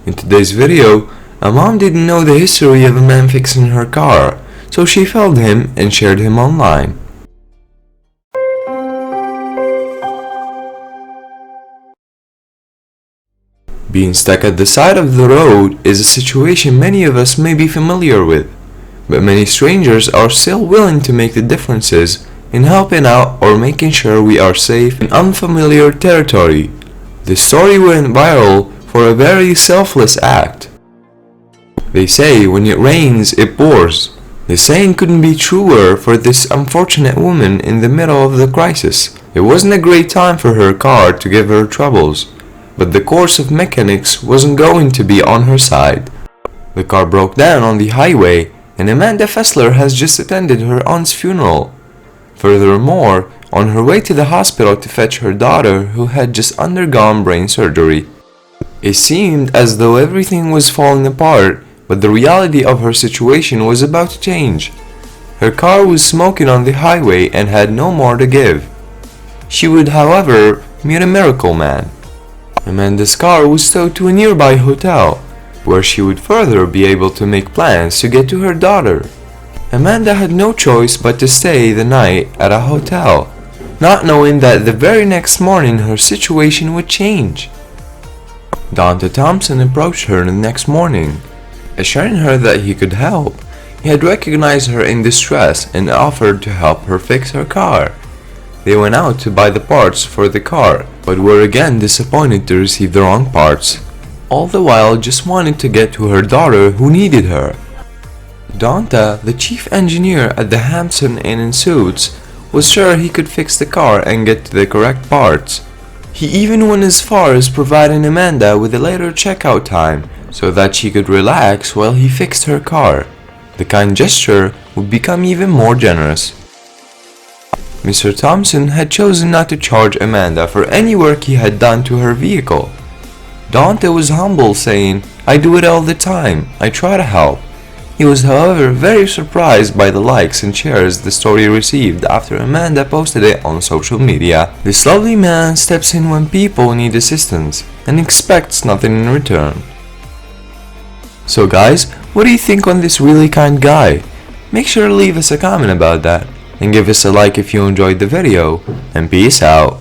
In today's video, a mom didn't know the history of a man fixing her car, so she filmed him and shared him online. Being stuck at the side of the road is a situation many of us may be familiar with, but many strangers are still willing to make the differences in helping out or making sure we are safe in unfamiliar territory. This story went viral for a very selfless act. They say when it rains, it pours. The saying couldn't be truer for this unfortunate woman in the middle of the crisis. It wasn't a great time for her car to give her troubles, but the course of mechanics wasn't going to be on her side. The car broke down on the highway, and Amanda Fessler has just attended her aunt's funeral. Furthermore, on her way to the hospital to fetch her daughter who had just undergone brain surgery. It seemed as though everything was falling apart, but the reality of her situation was about to change. Her car was smoking on the highway and had no more to give. She would, however, meet a miracle man. Amanda's car was towed to a nearby hotel, where she would further be able to make plans to get to her daughter. Amanda had no choice but to stay the night at a hotel, not knowing that the very next morning her situation would change. Dante Thompson approached her the next morning, assuring her that he could help. He had recognized her in distress and offered to help her fix her car. They went out to buy the parts for the car, but were again disappointed to receive the wrong parts, all the while just wanting to get to her daughter who needed her. Dante, the chief engineer at the Hampton Inn & Suites, was sure he could fix the car and get to the correct parts. He even went as far as providing Amanda with a later checkout time so that she could relax while he fixed her car. The kind gesture would become even more generous. Mr. Thompson had chosen not to charge Amanda for any work he had done to her vehicle. Dante was humble, saying, "I do it all the time, I try to help." He was, however, very surprised by the likes and shares the story received after Amanda posted it on social media. This lovely man steps in when people need assistance and expects nothing in return. So guys, what do you think on this really kind guy? Make sure to leave us a comment about that, and give us a like if you enjoyed the video, and peace out.